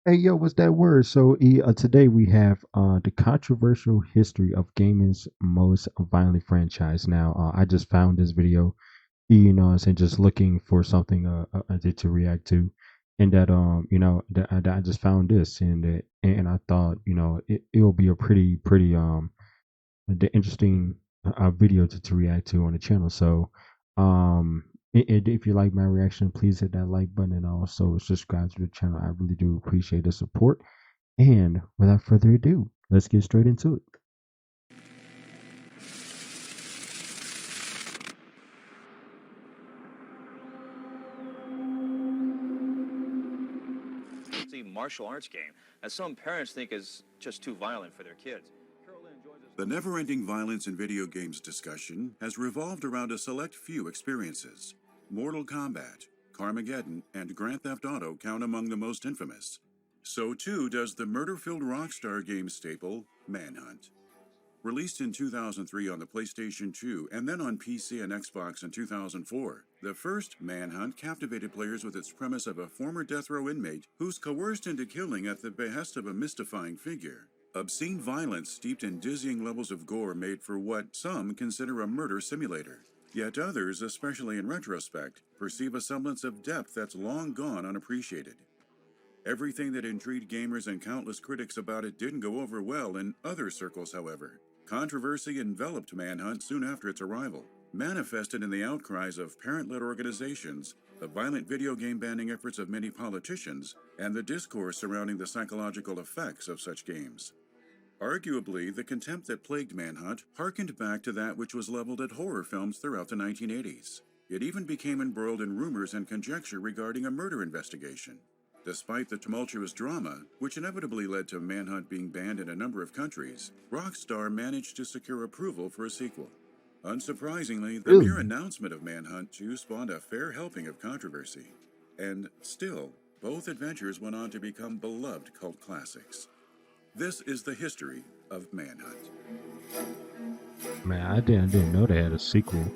Hey yo, what's that word? So today we have the controversial history of gaming's most violent franchise. Now, I just found this video, I'm saying, just looking for something to react to, and that that I just found this, and I thought it'll be a pretty the interesting video to react to on the channel. So, if you like my reaction, please hit that like button and also subscribe to the channel. I really do appreciate the support. And without further ado, let's get straight into it. See martial arts game that some parents think is just too violent for their kids. The never-ending violence in video games discussion has revolved around a select few experiences. Mortal Kombat, Carmageddon, and Grand Theft Auto count among the most infamous. So too does the murder-filled Rockstar game staple, Manhunt. Released in 2003 on the PlayStation 2 and then on PC and Xbox in 2004, the first Manhunt captivated players with its premise of a former death row inmate who's coerced into killing at the behest of a mystifying figure. Obscene violence steeped in dizzying levels of gore made for what some consider a murder simulator. Yet others, especially in retrospect, perceive a semblance of depth that's long gone unappreciated. Everything that intrigued gamers and countless critics about it didn't go over well in other circles, however. Controversy enveloped Manhunt soon after its arrival, manifested in the outcries of parent-led organizations, the violent video game banning efforts of many politicians, and the discourse surrounding the psychological effects of such games. Arguably, the contempt that plagued Manhunt harkened back to that which was leveled at horror films throughout the 1980s. It even became embroiled in rumors and conjecture regarding a murder investigation. Despite the tumultuous drama, which inevitably led to Manhunt being banned in a number of countries, Rockstar managed to secure approval for a sequel. Unsurprisingly, the mere Really? announcement of Manhunt 2 spawned a fair helping of controversy. And still, both adventures went on to become beloved cult classics. This is the history of Manhunt. Man, I didn't know they had a sequel,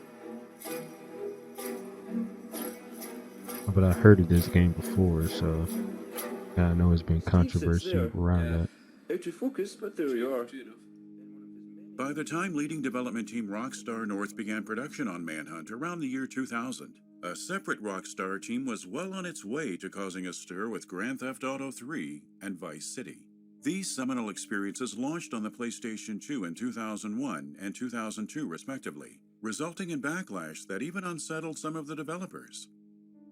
but I heard of this game before, so yeah, I know it's been Steve sits controversy there. around Yeah. that. Out of focus, but there we are. By the time leading development team Rockstar North began production on Manhunt around the year 2000, a separate Rockstar team was well on its way to causing a stir with Grand Theft Auto 3 and Vice City. These seminal experiences launched on the PlayStation 2 in 2001 and 2002 respectively, resulting in backlash that even unsettled some of the developers.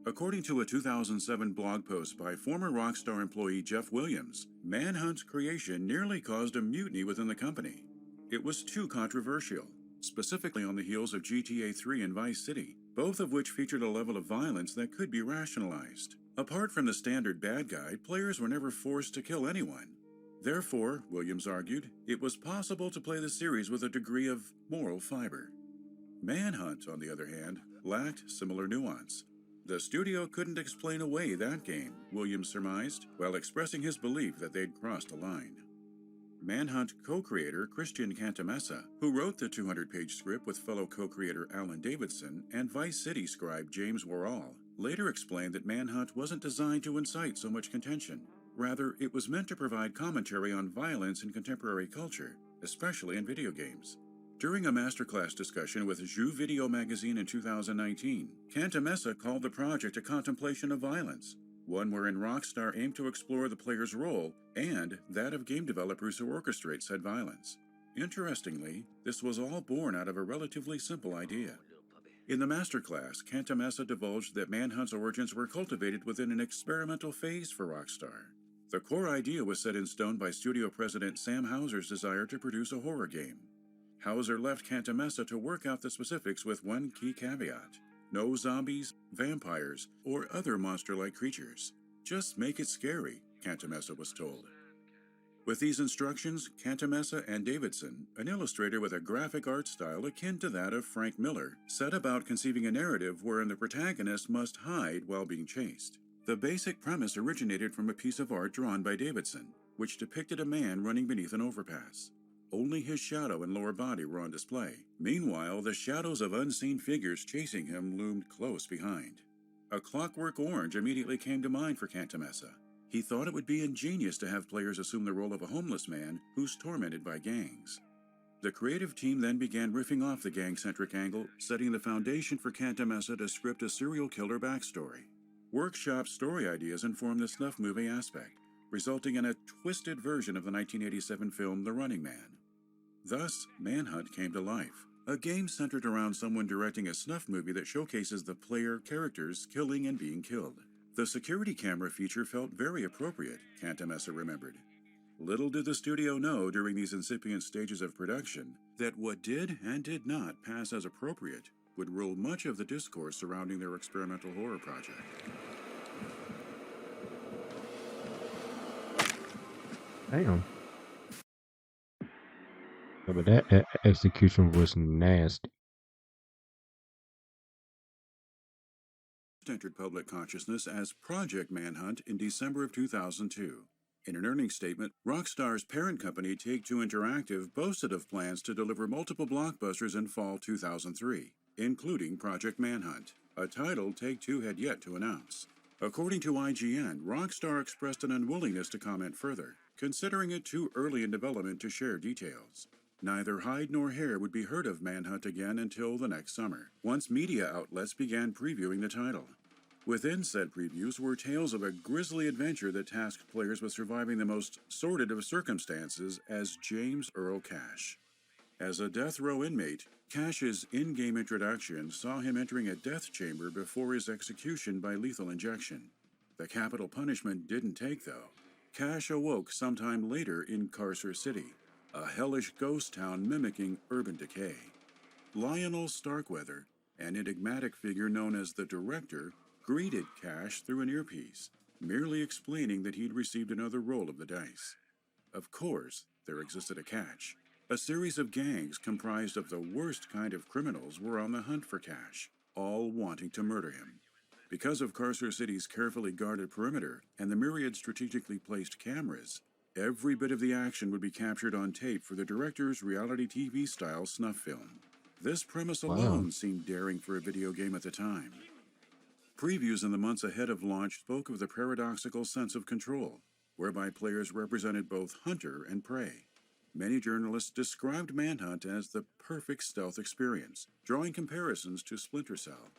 According to a 2007 blog post by former Rockstar employee Jeff Williams, Manhunt's creation nearly caused a mutiny within the company. It was too controversial, specifically on the heels of GTA 3 and Vice City, both of which featured a level of violence that could be rationalized. Apart from the standard bad guy, players were never forced to kill anyone. Therefore, Williams argued, it was possible to play the series with a degree of moral fiber. Manhunt, on the other hand, lacked similar nuance. The studio couldn't explain away that game, Williams surmised, while expressing his belief that they'd crossed a line. Manhunt co-creator Christian Cantamessa, who wrote the 200-page script with fellow co-creator Alan Davidson and Vice City scribe James Worrall, later explained that Manhunt wasn't designed to incite so much contention. Rather, it was meant to provide commentary on violence in contemporary culture, especially in video games. During a masterclass discussion with Jeux Video magazine in 2019, Cantamessa called the project a contemplation of violence, one wherein Rockstar aimed to explore the player's role and that of game developers who orchestrate said violence. Interestingly, this was all born out of a relatively simple idea. In the masterclass, Cantamessa divulged that Manhunt's origins were cultivated within an experimental phase for Rockstar. The core idea was set in stone by studio president Sam Houser's desire to produce a horror game. Hauser left Cantamessa to work out the specifics with one key caveat: no zombies, vampires, or other monster-like creatures. Just make it scary, Cantamessa was told. With these instructions, Cantamessa and Davidson, an illustrator with a graphic art style akin to that of Frank Miller, set about conceiving a narrative wherein the protagonist must hide while being chased. The basic premise originated from a piece of art drawn by Davidson, which depicted a man running beneath an overpass. Only his shadow and lower body were on display. Meanwhile, the shadows of unseen figures chasing him loomed close behind. A Clockwork Orange immediately came to mind for Cantamessa. He thought it would be ingenious to have players assume the role of a homeless man who's tormented by gangs. The creative team then began riffing off the gang-centric angle, setting the foundation for Cantamessa to script a serial killer backstory. Workshop story ideas informed the snuff movie aspect, resulting in a twisted version of the 1987 film The Running Man. Thus, Manhunt came to life, a game centered around someone directing a snuff movie that showcases the player characters killing and being killed. The security camera feature felt very appropriate, Cantamessa remembered. Little did the studio know during these incipient stages of production that what did and did not pass as appropriate would rule much of the discourse surrounding their experimental horror project. Damn. Yeah, but that execution was nasty. Entered public consciousness as Project Manhunt in December of 2002. In an earnings statement, Rockstar's parent company Take-Two Interactive boasted of plans to deliver multiple blockbusters in fall 2003, including Project Manhunt, a title Take-Two had yet to announce. According to IGN, Rockstar expressed an unwillingness to comment further, considering it too early in development to share details. Neither hide nor hair would be heard of Manhunt again until the next summer, once media outlets began previewing the title. Within said previews were tales of a grisly adventure that tasked players with surviving the most sordid of circumstances as James Earl Cash. As a death row inmate, Cash's in-game introduction saw him entering a death chamber before his execution by lethal injection. The capital punishment didn't take, though. Cash awoke sometime later in Carcer City, a hellish ghost town mimicking urban decay. Lionel Starkweather, an enigmatic figure known as the Director, greeted Cash through an earpiece, merely explaining that he'd received another roll of the dice. Of course, there existed a catch. A series of gangs comprised of the worst kind of criminals were on the hunt for Cash, all wanting to murder him. Because of Carcer City's carefully guarded perimeter and the myriad strategically placed cameras, every bit of the action would be captured on tape for the Director's reality TV-style snuff film. This premise alone seemed daring for a video game at the time. Previews in the months ahead of launch spoke of the paradoxical sense of control, whereby players represented both hunter and prey. Many journalists described Manhunt as the perfect stealth experience, drawing comparisons to Splinter Cell.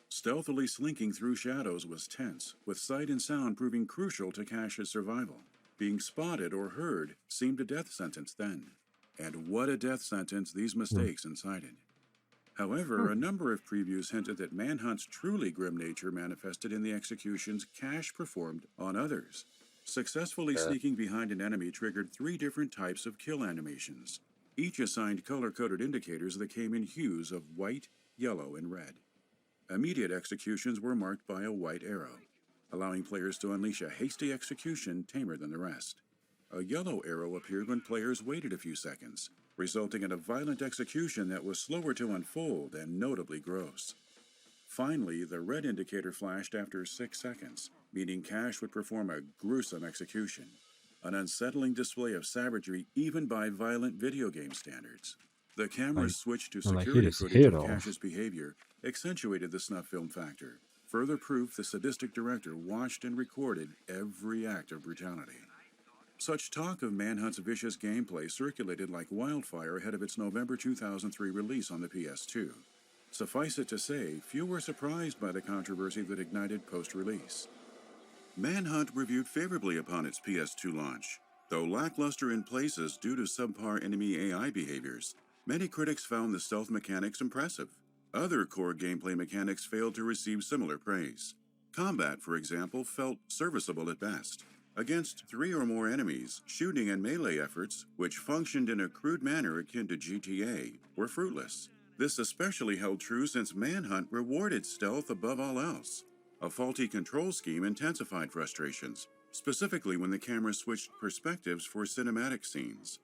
Stealthily slinking through shadows was tense, with sight and sound proving crucial to Cash's survival. Being spotted or heard seemed a death sentence then. And what a death sentence these mistakes incited. However, a number of previews hinted that Manhunt's truly grim nature manifested in the executions Cash performed on others. Successfully sneaking behind an enemy triggered 3 different types of kill animations, each assigned color-coded indicators that came in hues of white, yellow, and red. Immediate executions were marked by a white arrow, allowing players to unleash a hasty execution tamer than the rest. A yellow arrow appeared when players waited a few seconds, resulting in a violent execution that was slower to unfold and notably gross. Finally, the red indicator flashed after 6 seconds, meaning Cash would perform a gruesome execution, an unsettling display of savagery even by violent video game standards. The camera's switch to security footage of Cash's behavior accentuated the snuff film factor, further proof the sadistic director watched and recorded every act of brutality. Such talk of Manhunt's vicious gameplay circulated like wildfire ahead of its November 2003 release on the PS2. Suffice it to say, few were surprised by the controversy that ignited post-release. Manhunt reviewed favorably upon its PS2 launch. Though lackluster in places due to subpar enemy AI behaviors, many critics found the stealth mechanics impressive. Other core gameplay mechanics failed to receive similar praise. Combat, for example, felt serviceable at best. Against 3 or more enemies, shooting and melee efforts, which functioned in a crude manner akin to GTA, were fruitless. This especially held true since Manhunt rewarded stealth above all else. A faulty control scheme intensified frustrations, specifically when the camera switched perspectives for cinematic scenes.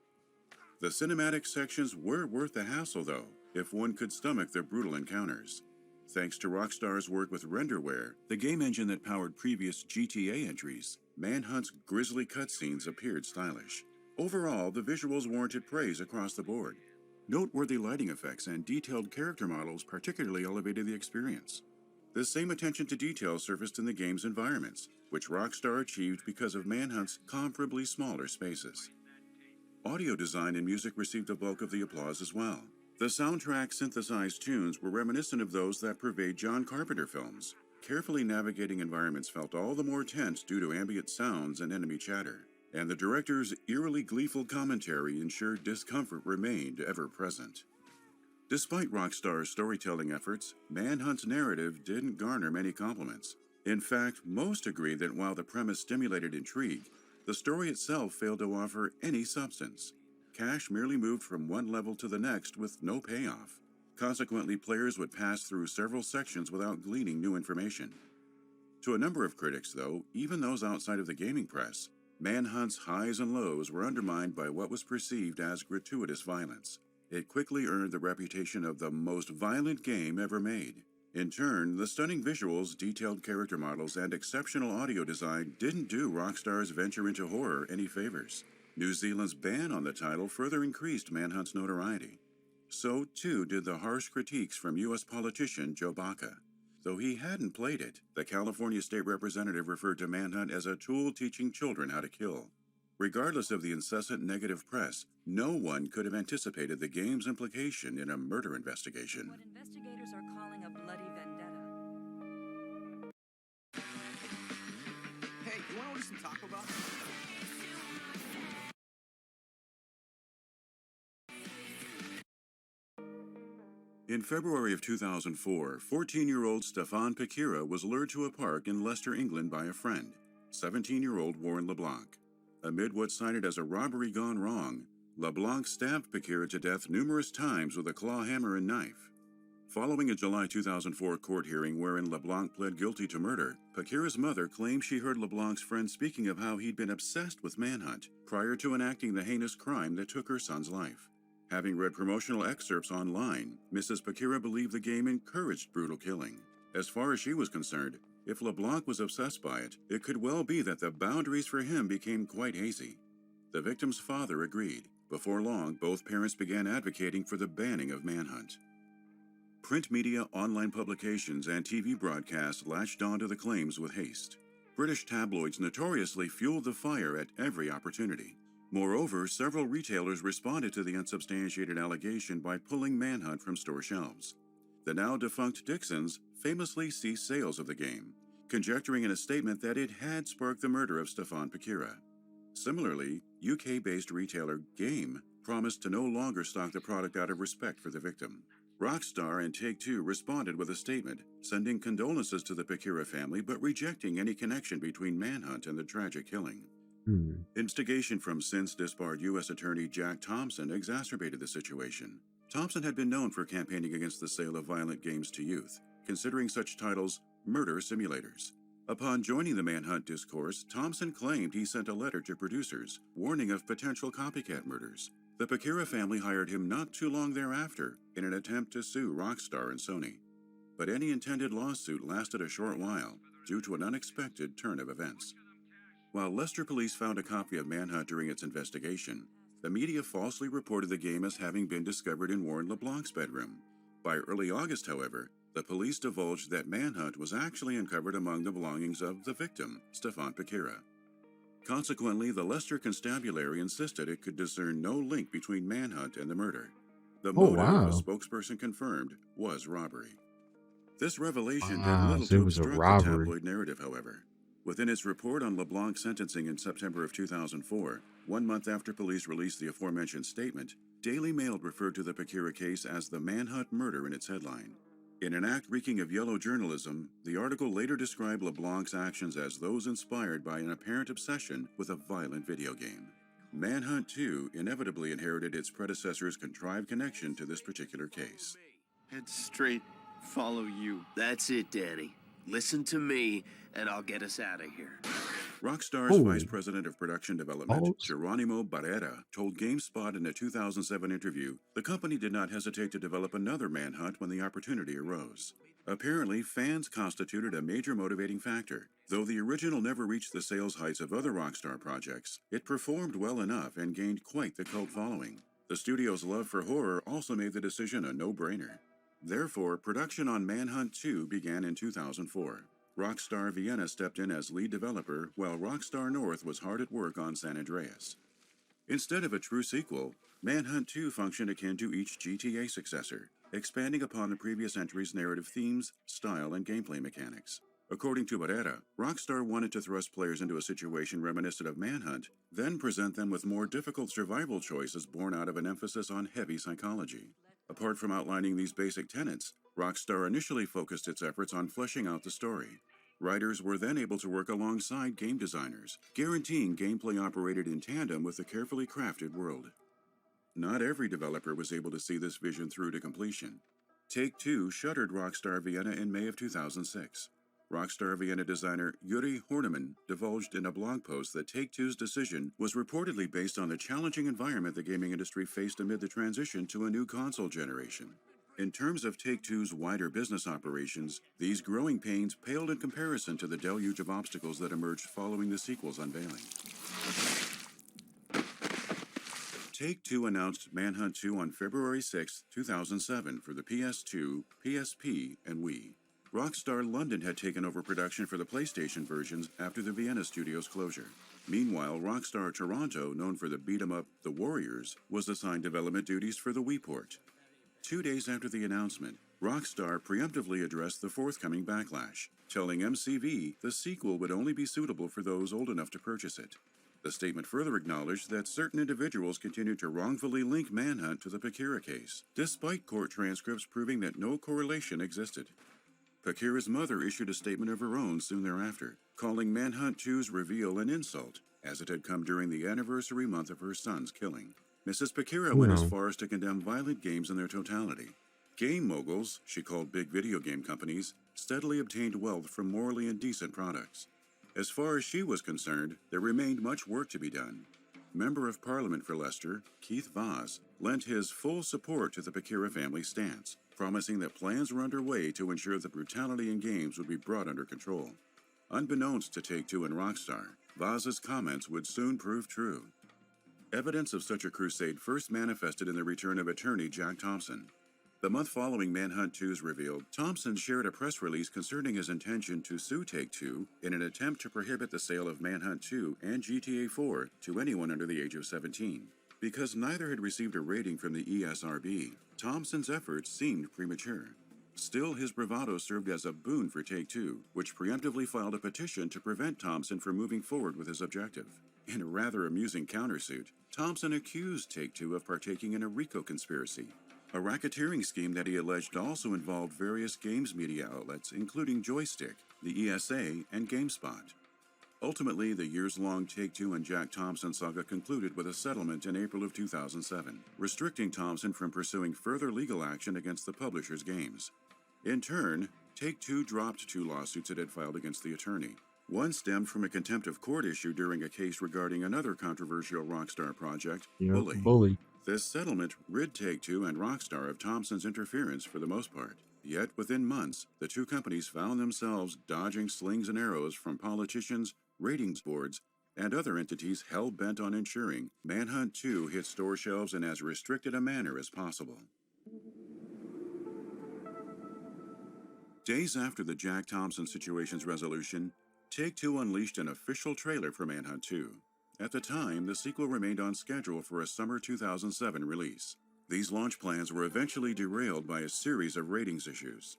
The cinematic sections were worth the hassle, though, if one could stomach their brutal encounters. Thanks to Rockstar's work with Renderware, the game engine that powered previous GTA entries, Manhunt's grisly cutscenes appeared stylish. Overall, the visuals warranted praise across the board. Noteworthy lighting effects and detailed character models particularly elevated the experience. The same attention to detail surfaced in the game's environments, which Rockstar achieved because of Manhunt's comparably smaller spaces. Audio design and music received the bulk of the applause as well. The soundtrack synthesized tunes were reminiscent of those that pervade John Carpenter films. Carefully navigating environments felt all the more tense due to ambient sounds and enemy chatter, and the director's eerily gleeful commentary ensured discomfort remained ever present. Despite Rockstar's storytelling efforts, Manhunt's narrative didn't garner many compliments. In fact, most agreed that while the premise stimulated intrigue, the story itself failed to offer any substance. Cash merely moved from one level to the next with no payoff. Consequently, players would pass through several sections without gleaning new information. To a number of critics, though, even those outside of the gaming press, Manhunt's highs and lows were undermined by what was perceived as gratuitous violence. It quickly earned the reputation of the most violent game ever made. In turn, the stunning visuals, detailed character models, and exceptional audio design didn't do Rockstar's venture into horror any favors. New Zealand's ban on the title further increased Manhunt's notoriety. So, too, did the harsh critiques from U.S. politician Joe Baca. Though he hadn't played it, the California state representative referred to Manhunt as a tool teaching children how to kill. Regardless of the incessant negative press, no one could have anticipated the game's implication in a murder investigation. What investigators are calling a bloody vendetta. Hey, you want to order some Taco Bell? In February of 2004, 14-year-old Stefan Pekira was lured to a park in Leicester, England by a friend, 17-year-old Warren LeBlanc. Amid what's cited as a robbery gone wrong, LeBlanc stabbed Pekira to death numerous times with a claw hammer and knife. Following a July 2004 court hearing wherein LeBlanc pled guilty to murder, Pekira's mother claimed she heard LeBlanc's friend speaking of how he'd been obsessed with Manhunt prior to enacting the heinous crime that took her son's life. Having read promotional excerpts online, Mrs. Pekira believed the game encouraged brutal killing. As far as she was concerned, if LeBlanc was obsessed by it, it could well be that the boundaries for him became quite hazy. The victim's father agreed. Before long, both parents began advocating for the banning of Manhunt. Print media, online publications, and TV broadcasts latched onto the claims with haste. British tabloids notoriously fueled the fire at every opportunity. Moreover, several retailers responded to the unsubstantiated allegation by pulling Manhunt from store shelves. The now defunct Dixons famously ceased sales of the game, conjecturing in a statement that it had sparked the murder of Stefan Pekira. Similarly, UK-based retailer Game promised to no longer stock the product out of respect for the victim. Rockstar and Take-Two responded with a statement, sending condolences to the Pekira family but rejecting any connection between Manhunt and the tragic killing. Instigation from since-disbarred U.S. Attorney Jack Thompson exacerbated the situation. Thompson had been known for campaigning against the sale of violent games to youth, considering such titles murder simulators. Upon joining the Manhunt discourse, Thompson claimed he sent a letter to producers, warning of potential copycat murders. The Pekira family hired him not too long thereafter in an attempt to sue Rockstar and Sony. But any intended lawsuit lasted a short while due to an unexpected turn of events. While Leicester police found a copy of Manhunt during its investigation, the media falsely reported the game as having been discovered in Warren LeBlanc's bedroom. By early August, however, the police divulged that Manhunt was actually uncovered among the belongings of the victim, Stefan Pekira. Consequently, the Leicester Constabulary insisted it could discern no link between Manhunt and the murder. The motive, a spokesperson confirmed, was robbery. This revelation did little So it to was a obstruct the robbery. tabloid narrative, however. Within its report on LeBlanc's sentencing in September of 2004, 1 month after police released the aforementioned statement, Daily Mail referred to the Pekira case as the Manhunt murder in its headline. In an act reeking of yellow journalism, the article later described LeBlanc's actions as those inspired by an apparent obsession with a violent video game. Manhunt, too, inevitably inherited its predecessor's contrived connection to this particular case. Head straight, follow you. That's it, Danny. Listen to me, and I'll get us out of here. Rockstar's vice president of production development, Geronimo Barrera, told GameSpot in a 2007 interview the company did not hesitate to develop another Manhunt when the opportunity arose. Apparently, fans constituted a major motivating factor. Though the original never reached the sales heights of other Rockstar projects, it performed well enough and gained quite the cult following. The studio's love for horror also made the decision a no-brainer. Therefore, production on Manhunt 2 began in 2004. Rockstar Vienna stepped in as lead developer, while Rockstar North was hard at work on San Andreas. Instead of a true sequel, Manhunt 2 functioned akin to each GTA successor, expanding upon the previous entry's narrative themes, style, and gameplay mechanics. According to Barrera, Rockstar wanted to thrust players into a situation reminiscent of Manhunt, then present them with more difficult survival choices born out of an emphasis on heavy psychology. Apart from outlining these basic tenets, Rockstar initially focused its efforts on fleshing out the story. Writers were then able to work alongside game designers, guaranteeing gameplay operated in tandem with the carefully crafted world. Not every developer was able to see this vision through to completion. Take-Two shuttered Rockstar Vienna in May of 2006. Rockstar Vienna designer Yuri Horneman divulged in a blog post that Take-Two's decision was reportedly based on the challenging environment the gaming industry faced amid the transition to a new console generation. In terms of Take-Two's wider business operations, these growing pains paled in comparison to the deluge of obstacles that emerged following the sequel's unveiling. Take-Two announced Manhunt 2 on February 6, 2007 for the PS2, PSP, and Wii. Rockstar London had taken over production for the PlayStation versions after the Vienna studio's closure. Meanwhile, Rockstar Toronto, known for the beat-em-up The Warriors, was assigned development duties for the Wii port. 2 days after the announcement, Rockstar preemptively addressed the forthcoming backlash, telling MCV the sequel would only be suitable for those old enough to purchase it. The statement further acknowledged that certain individuals continued to wrongfully link Manhunt to the Pakira case, despite court transcripts proving that no correlation existed. Pakira's mother issued a statement of her own soon thereafter, calling Manhunt 2's reveal an insult, as it had come during the anniversary month of her son's killing. Mrs. Pakira went as far as to condemn violent games in their totality. Game moguls, she called big video game companies, steadily obtained wealth from morally indecent products. As far as she was concerned, there remained much work to be done. Member of Parliament for Leicester, Keith Vaz, lent his full support to the Pakira family's stance, promising that plans were underway to ensure that brutality in games would be brought under control. Unbeknownst to Take-Two and Rockstar, Vaz's comments would soon prove true. Evidence of such a crusade first manifested in the return of attorney Jack Thompson. The month following Manhunt 2's reveal, Thompson shared a press release concerning his intention to sue Take-Two in an attempt to prohibit the sale of Manhunt 2 and GTA 4 to anyone under the age of 17. Because neither had received a rating from the ESRB, Thompson's efforts seemed premature. Still, his bravado served as a boon for Take-Two, which preemptively filed a petition to prevent Thompson from moving forward with his objective. In a rather amusing countersuit, Thompson accused Take-Two of partaking in a RICO conspiracy, a racketeering scheme that he alleged also involved various games media outlets, including Joystick, the ESA, and GameSpot. Ultimately, the years-long Take-Two and Jack Thompson saga concluded with a settlement in April of 2007, restricting Thompson from pursuing further legal action against the publisher's games. In turn, Take-Two dropped 2 lawsuits it had filed against the attorney. One stemmed from a contempt of court issue during a case regarding another controversial Rockstar project, Bully. This settlement rid Take-Two and Rockstar of Thompson's interference for the most part. Yet, within months, the two companies found themselves dodging slings and arrows from politicians, ratings boards, and other entities hell-bent on ensuring Manhunt 2 hit store shelves in as restricted a manner as possible. Days after the Jack Thompson situation's resolution, Take-Two unleashed an official trailer for Manhunt 2. At the time, the sequel remained on schedule for a summer 2007 release. These launch plans were eventually derailed by a series of ratings issues.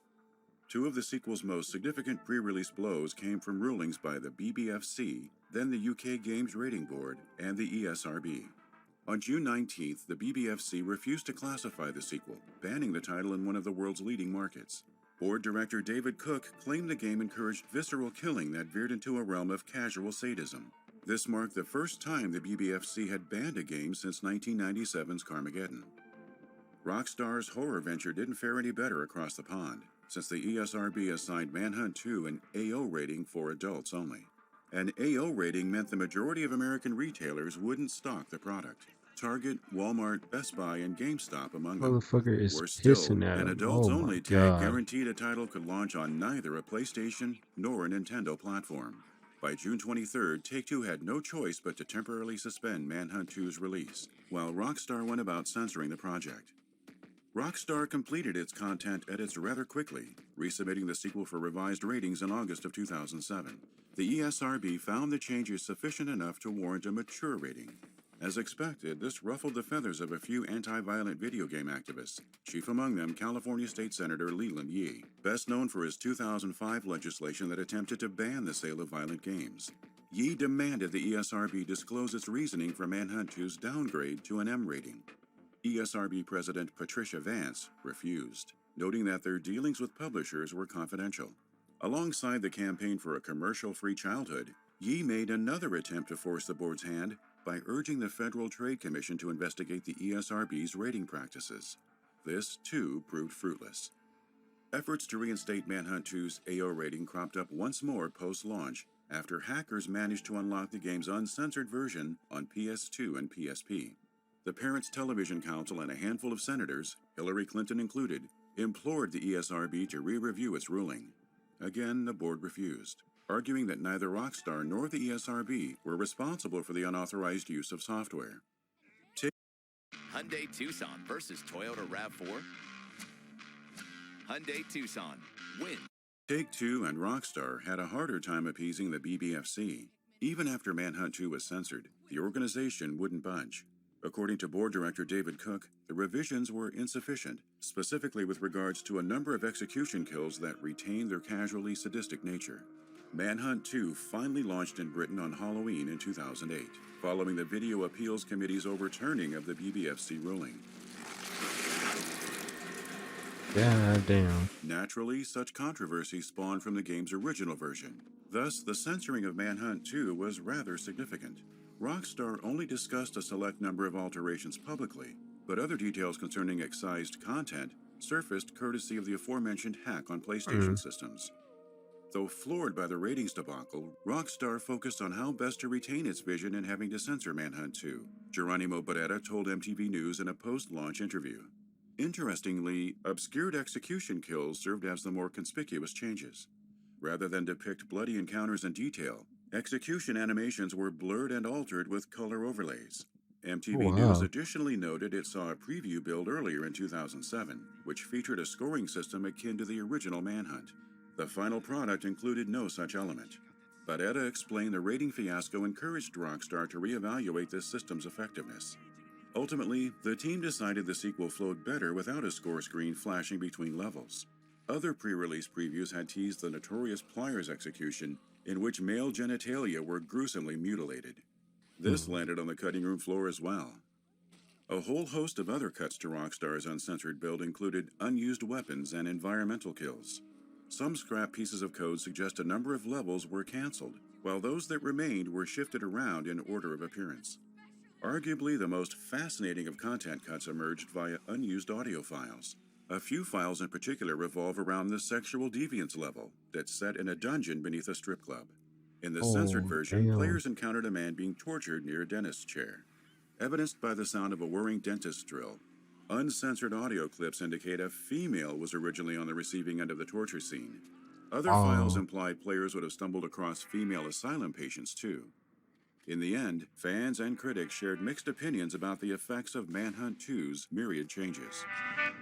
2 of the sequel's most significant pre-release blows came from rulings by the BBFC, then the UK Games Rating Board, and the ESRB. On June 19th, the BBFC refused to classify the sequel, banning the title in one of the world's leading markets. Board director David Cook claimed the game encouraged visceral killing that veered into a realm of casual sadism. This marked the first time the BBFC had banned a game since 1997's Carmageddon. Rockstar's horror venture didn't fare any better across the pond, since the ESRB assigned Manhunt 2 an AO rating for adults only. An AO rating meant the majority of American retailers wouldn't stock the product. Target, Walmart, Best Buy, and GameStop among them Motherfucker is were still pissing at an him. adults-only tag God. guaranteed a title could launch on neither a PlayStation nor a Nintendo platform. By June 23rd, Take-Two had no choice but to temporarily suspend Manhunt 2's release, while Rockstar went about censoring the project. Rockstar completed its content edits rather quickly, resubmitting the sequel for revised ratings in August of 2007. The ESRB found the changes sufficient enough to warrant a mature rating. As expected, this ruffled the feathers of a few anti-violent video game activists, chief among them California State Senator Leland Yee, best known for his 2005 legislation that attempted to ban the sale of violent games. Yee demanded the ESRB disclose its reasoning for Manhunt 2's downgrade to an M rating. ESRB President Patricia Vance refused, noting that their dealings with publishers were confidential. Alongside the campaign for a commercial-free childhood, Yee made another attempt to force the board's hand by urging the Federal Trade Commission to investigate the ESRB's rating practices. This, too, proved fruitless. Efforts to reinstate Manhunt 2's AO rating cropped up once more post-launch after hackers managed to unlock the game's uncensored version on PS2 and PSP. The Parents Television Council and a handful of senators, Hillary Clinton included, implored the ESRB to re-review its ruling. Again, the board refused, arguing that neither Rockstar nor the ESRB were responsible for the unauthorized use of software. Hyundai Tucson versus Toyota RAV4. Hyundai Tucson, win. Take-Two and Rockstar had a harder time appeasing the BBFC. Even after Manhunt 2 was censored, the organization wouldn't budge. According to board director David Cook, the revisions were insufficient, specifically with regards to a number of execution kills that retained their casually sadistic nature. Manhunt 2 finally launched in Britain on Halloween in 2008, following the Video Appeals Committee's overturning of the BBFC ruling. God damn. Naturally, such controversy spawned from the game's original version. Thus, the censoring of Manhunt 2 was rather significant. Rockstar only discussed a select number of alterations publicly, but other details concerning excised content surfaced courtesy of the aforementioned hack on PlayStation systems. Though floored by the ratings debacle, Rockstar focused on how best to retain its vision in having to censor Manhunt 2, Geronimo Barrera told MTV News in a post-launch interview. Interestingly, obscured execution kills served as the more conspicuous changes. Rather than depict bloody encounters in detail, execution animations were blurred and altered with color overlays. MTV News additionally noted it saw a preview build earlier in 2007, which featured a scoring system akin to the original Manhunt. The final product included no such element. Barrera explained the rating fiasco encouraged Rockstar to reevaluate this system's effectiveness. Ultimately, the team decided the sequel flowed better without a score screen flashing between levels. Other pre-release previews had teased the notorious Pliers execution, in which male genitalia were gruesomely mutilated. This landed on the cutting room floor as well. A whole host of other cuts to Rockstar's uncensored build included unused weapons and environmental kills. Some scrap pieces of code suggest a number of levels were canceled, while those that remained were shifted around in order of appearance. Arguably the most fascinating of content cuts emerged via unused audio files. A few files in particular revolve around the sexual deviance level that's set in a dungeon beneath a strip club. In the censored version, players encountered a man being tortured near a dentist's chair, evidenced by the sound of a whirring dentist's drill. Uncensored audio clips indicate a female was originally on the receiving end of the torture scene. Other files imply players would have stumbled across female asylum patients too. In the end, fans and critics shared mixed opinions about the effects of Manhunt 2's myriad changes.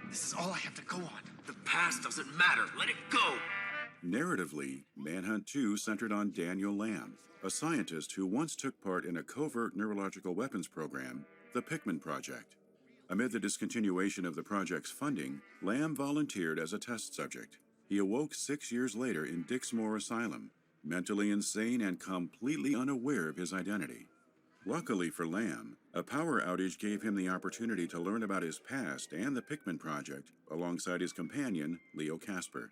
This is all I have to go on. The past doesn't matter. Let it go. Narratively, Manhunt 2 centered on Daniel Lamb, a scientist who once took part in a covert neurological weapons program, the Pikmin Project. Amid the discontinuation of the project's funding, Lamb volunteered as a test subject. He awoke 6 years later in Dixmoor Asylum, mentally insane and completely unaware of his identity. Luckily for Lamb, a power outage gave him the opportunity to learn about his past and the Pikmin Project alongside his companion, Leo Casper.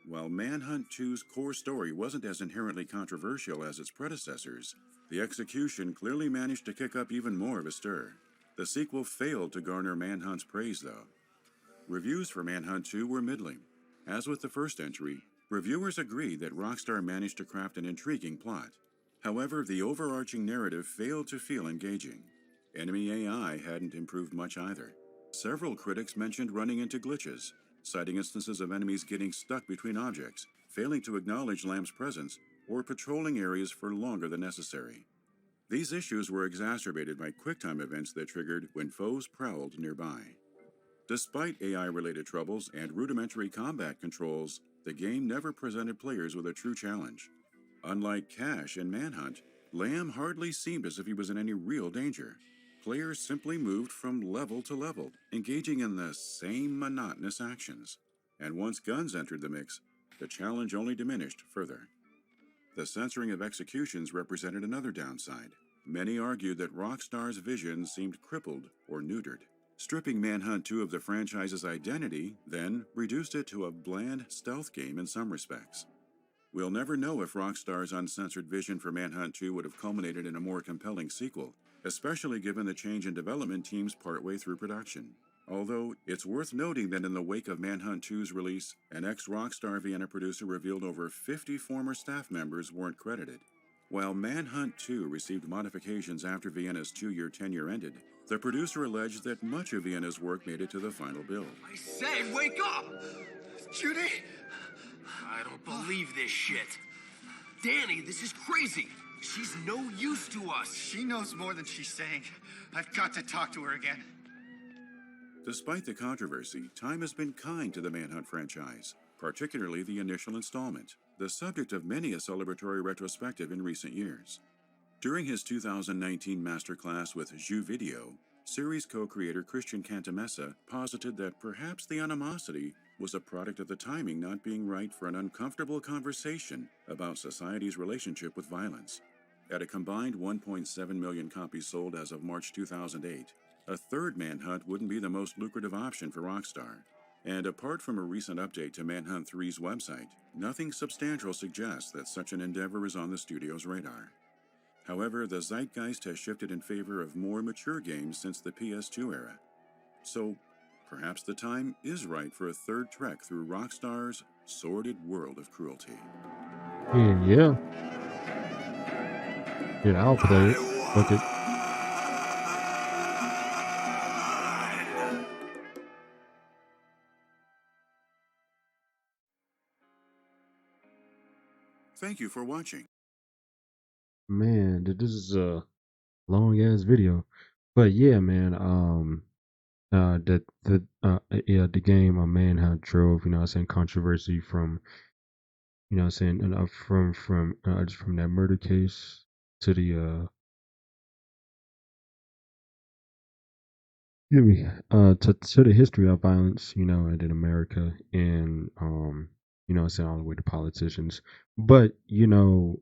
While Manhunt 2's core story wasn't as inherently controversial as its predecessors, the execution clearly managed to kick up even more of a stir. The sequel failed to garner Manhunt's praise, though. Reviews for Manhunt 2 were middling. As with the first entry, reviewers agreed that Rockstar managed to craft an intriguing plot. However, the overarching narrative failed to feel engaging. Enemy AI hadn't improved much either. Several critics mentioned running into glitches, citing instances of enemies getting stuck between objects, failing to acknowledge Lamb's presence, or patrolling areas for longer than necessary. These issues were exacerbated by QuickTime events that triggered when foes prowled nearby. Despite AI-related troubles and rudimentary combat controls, the game never presented players with a true challenge. Unlike Cash and Manhunt, Lamb hardly seemed as if he was in any real danger. Players simply moved from level to level, engaging in the same monotonous actions. And once guns entered the mix, the challenge only diminished further. The censoring of executions represented another downside. Many argued that Rockstar's vision seemed crippled or neutered. Stripping Manhunt 2 of the franchise's identity, then, reduced it to a bland stealth game in some respects. We'll never know if Rockstar's uncensored vision for Manhunt 2 would have culminated in a more compelling sequel, especially given the change in development teams partway through production. Although, it's worth noting that in the wake of Manhunt 2's release, an ex-Rockstar Vienna producer revealed over 50 former staff members weren't credited. While Manhunt 2 received modifications after Vienna's 2-year tenure ended, the producer alleged that much of Vienna's work made it to the final build. I said, wake up! Judy? I don't believe this shit. Danny, this is crazy. She's no use to us. She knows more than she's saying. I've got to talk to her again. Despite the controversy, time has been kind to the Manhunt franchise, particularly the initial installment, the subject of many a celebratory retrospective in recent years. During his 2019 masterclass with Jeux Video, series co-creator Christian Cantamessa posited that perhaps the animosity was a product of the timing not being right for an uncomfortable conversation about society's relationship with violence. At a combined 1.7 million copies sold as of March 2008, a third Manhunt wouldn't be the most lucrative option for Rockstar. And apart from a recent update to Manhunt 3's website, nothing substantial suggests that such an endeavor is on the studio's radar. However, the zeitgeist has shifted in favor of more mature games since the PS2 era. So, perhaps the time is right for a third trek through Rockstar's sordid world of cruelty. Yeah. Yeah, I'll play it. Fuck it. Thank you for watching. Man, this is a long ass video. But yeah, man, the game Manhunt drove, you know what I'm saying, controversy from, you know what I'm saying, and just from that murder case to the excuse me, to the history of violence, you know, in America, and you know what I'm saying, all the way to politicians. But, you know,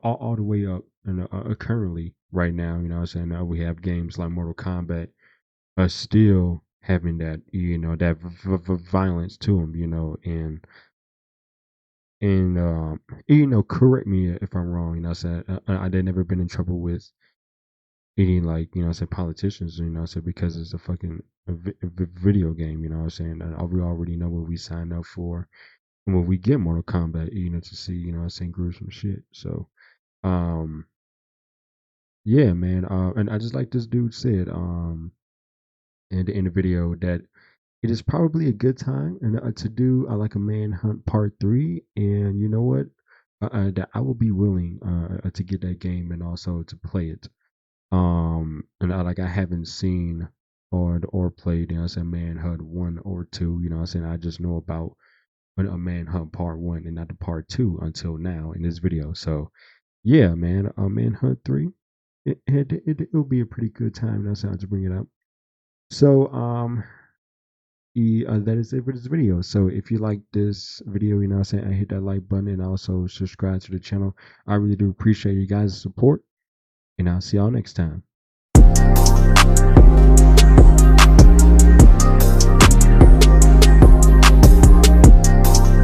all the way up and currently right now, you know what I'm saying, we have games like Mortal Kombat are still having that, you know, that violence to them, you know, and you know, correct me if I'm wrong, you know what I'm saying, I've never been in trouble with any, like, you know what I'm saying, politicians, you know what I'm saying, because it's a fucking video game, you know what I'm saying, and we already know what we signed up for, and when we get Mortal Kombat, you know, to see, you know what I'm saying, gruesome shit. So yeah, man, and I just like this dude said in the video that it is probably a good time and to do like a Manhunt Part 3, and you know what, that I will be willing to get that game and also to play it. And I haven't seen or played, you know what I'm saying, Manhunt 1 or 2, you know what I'm saying. I just know about a Manhunt Part 1 and not the Part 2 until now in this video. So yeah, man, Manhunt 3, it'll be a pretty good time, you know what I'm saying, to bring it up. So that is it for this video. So if you like this video, you know what I'm saying, hit that like button and also subscribe to the channel. I really do appreciate you guys' support, and I'll see y'all next time.